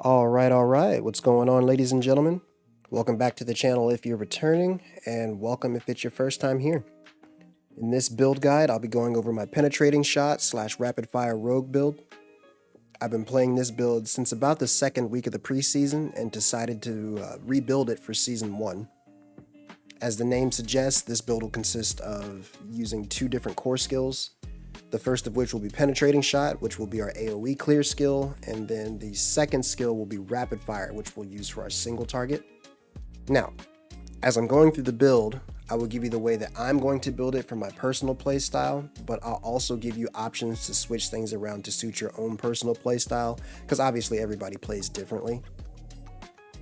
All right. What's going on, ladies and gentlemen? Welcome back to the channel if you're returning, and welcome if it's your first time here. In this build guide, I'll be going over my penetrating shot / rapid fire rogue build. I've been playing this build since about the second week of the preseason and decided to rebuild it for season 1. As the name suggests, this build will consist of using 2 different core skills. The first of which will be penetrating shot, which will be our AoE clear skill, and then the second skill will be rapid fire, which we'll use for our single target. Now, as I'm going through the build, I will give you the way that I'm going to build it for my personal playstyle, but I'll also give you options to switch things around to suit your own personal playstyle, because obviously everybody plays differently.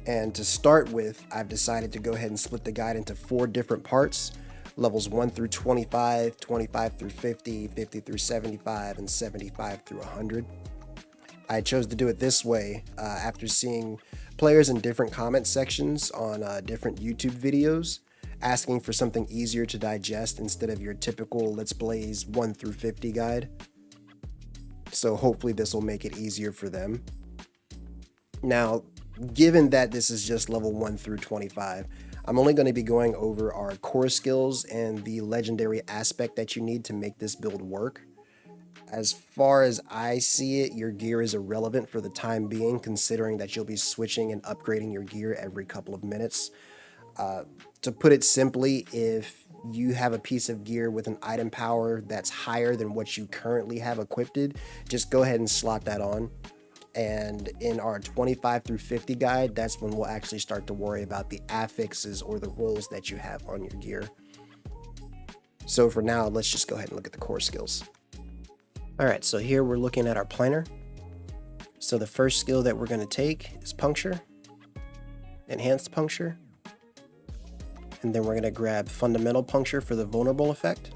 And to start with, I've decided to go ahead and split the guide into 4 different parts. Levels 1 through 25, 25 through 50, 50 through 75, and 75 through 100. I chose to do it this way after seeing players in different comment sections on different YouTube videos asking for something easier to digest instead of your typical Let's Blaze 1 through 50 guide. So hopefully this will make it easier for them. Now, given that this is just level 1 through 25, I'm only going to be going over our core skills and the legendary aspect that you need to make this build work. As far as I see it, your gear is irrelevant for the time being, considering that you'll be switching and upgrading your gear every couple of minutes. To put it simply, if you have a piece of gear with an item power that's higher than what you currently have equipped, just go ahead and slot that on. And in our 25 through 50 guide, that's when we'll actually start to worry about the affixes or the rolls that you have on your gear. So for now, let's just go ahead and look at the core skills. All right, so here we're looking at our planner. So the first skill that we're going to take is puncture, enhanced puncture, and then we're going to grab fundamental puncture for the vulnerable effect.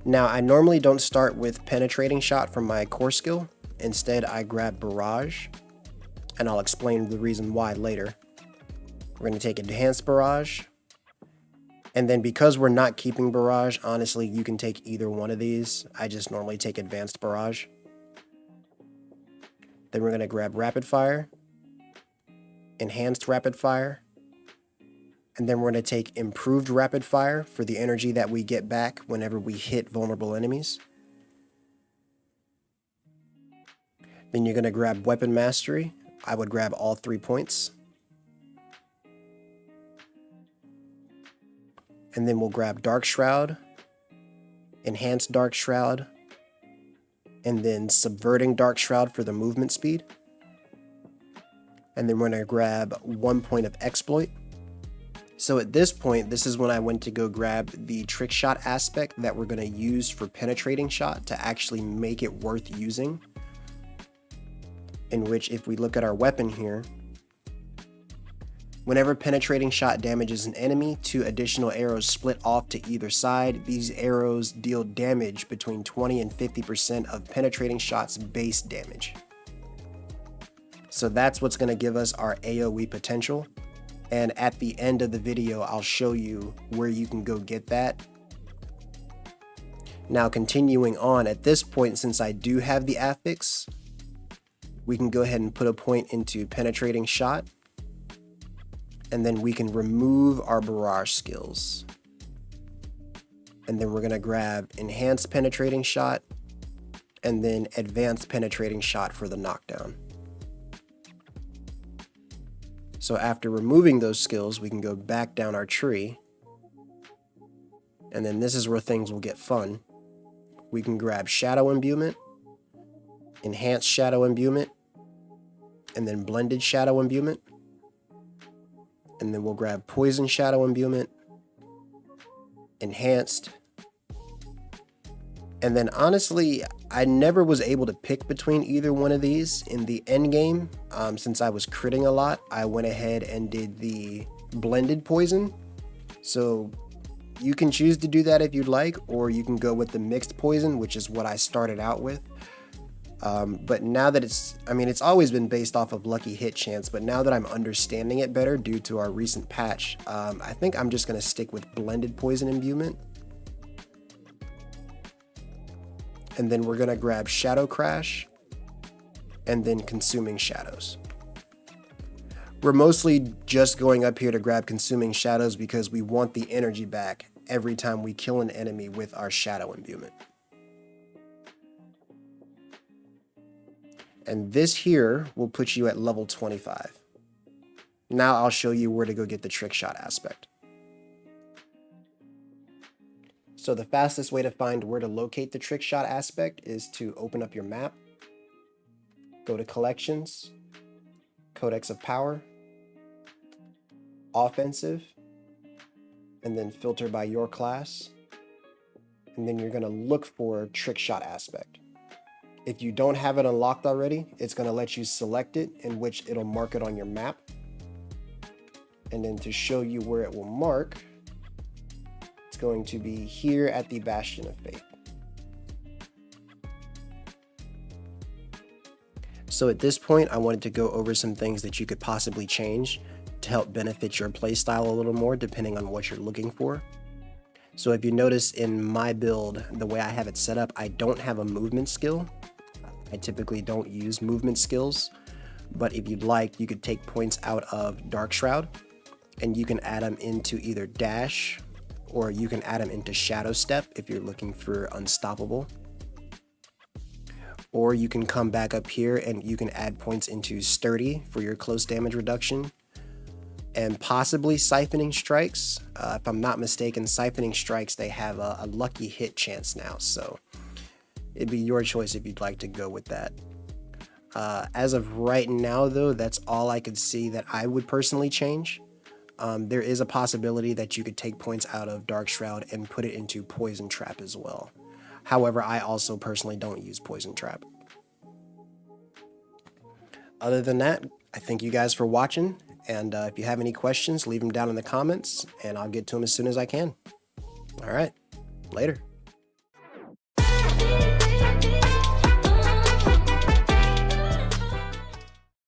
Now, I normally don't start with penetrating shot from my core skill. Instead, I grab barrage, and I'll explain the reason why later. We're going to take enhanced barrage, and then because we're not keeping barrage, honestly, you can take either one of these. I just normally take advanced barrage. Then we're going to grab rapid fire, enhanced rapid fire, and then we're going to take improved rapid fire for the energy that we get back whenever we hit vulnerable enemies. Then you're going to grab weapon mastery. I would grab all 3 points. And then we'll grab dark shroud, enhanced dark shroud, and then subverting dark shroud for the movement speed. And then we're going to grab 1 point of exploit. So at this point, this is when I went to go grab the trick shot aspect that we're going to use for penetrating shot to actually make it worth using. In which, if we look at our weapon here, whenever penetrating shot damages an enemy, 2 additional arrows split off to either side. These arrows deal damage between 20 and 50% of penetrating shot's base damage. So that's what's going to give us our AoE potential. And at the end of the video, I'll show you where you can go get that. Now, continuing on, at this point, since I do have the affix, we can go ahead and put a point into penetrating shot. And then we can remove our barrage skills. And then we're going to grab enhanced penetrating shot and then advanced penetrating shot for the knockdown. So after removing those skills, we can go back down our tree. And then this is where things will get fun. We can grab shadow imbuement, enhanced shadow imbuement, and then blended shadow imbuement. And then we'll grab poison shadow imbuement, enhanced. And then honestly, I never was able to pick between either one of these in the end game. Since I was critting a lot, I went ahead and did the blended poison. So you can choose to do that if you'd like, or you can go with the mixed poison, which is what I started out with. But now that it's always been based off of lucky hit chance, but now that I'm understanding it better due to our recent patch, I think I'm just going to stick with blended poison imbuement. And then we're going to grab Shadow Crash, and then Consuming Shadows. We're mostly just going up here to grab Consuming Shadows because we want the energy back every time we kill an enemy with our Shadow Imbuement. And this here will put you at level 25. Now I'll show you where to go get the trick shot aspect. So the fastest way to find where to locate the trick shot aspect is to open up your map, go to Collections, Codex of Power, Offensive, and then filter by your class. And then you're going to look for trick shot aspect. If you don't have it unlocked already, it's going to let you select it, in which it'll mark it on your map. And then to show you where it will mark, it's going to be here at the Bastion of Faith. So at this point, I wanted to go over some things that you could possibly change to help benefit your playstyle a little more, depending on what you're looking for. So if you notice in my build, the way I have it set up, I don't have a movement skill. I typically don't use movement skills, but if you'd like, you could take points out of Dark Shroud, and you can add them into either Dash, or you can add them into Shadow Step if you're looking for Unstoppable. Or you can come back up here and you can add points into Sturdy for your close damage reduction, and possibly Siphoning Strikes. If I'm not mistaken, Siphoning Strikes, they have a lucky hit chance now, so it'd be your choice if you'd like to go with that. As of right now, though, that's all I could see that I would personally change. There is a possibility that you could take points out of Dark Shroud and put it into Poison Trap as well. However, I also personally don't use Poison Trap. Other than that, I thank you guys for watching, and if you have any questions, leave them down in the comments, and I'll get to them as soon as I can. All right, later.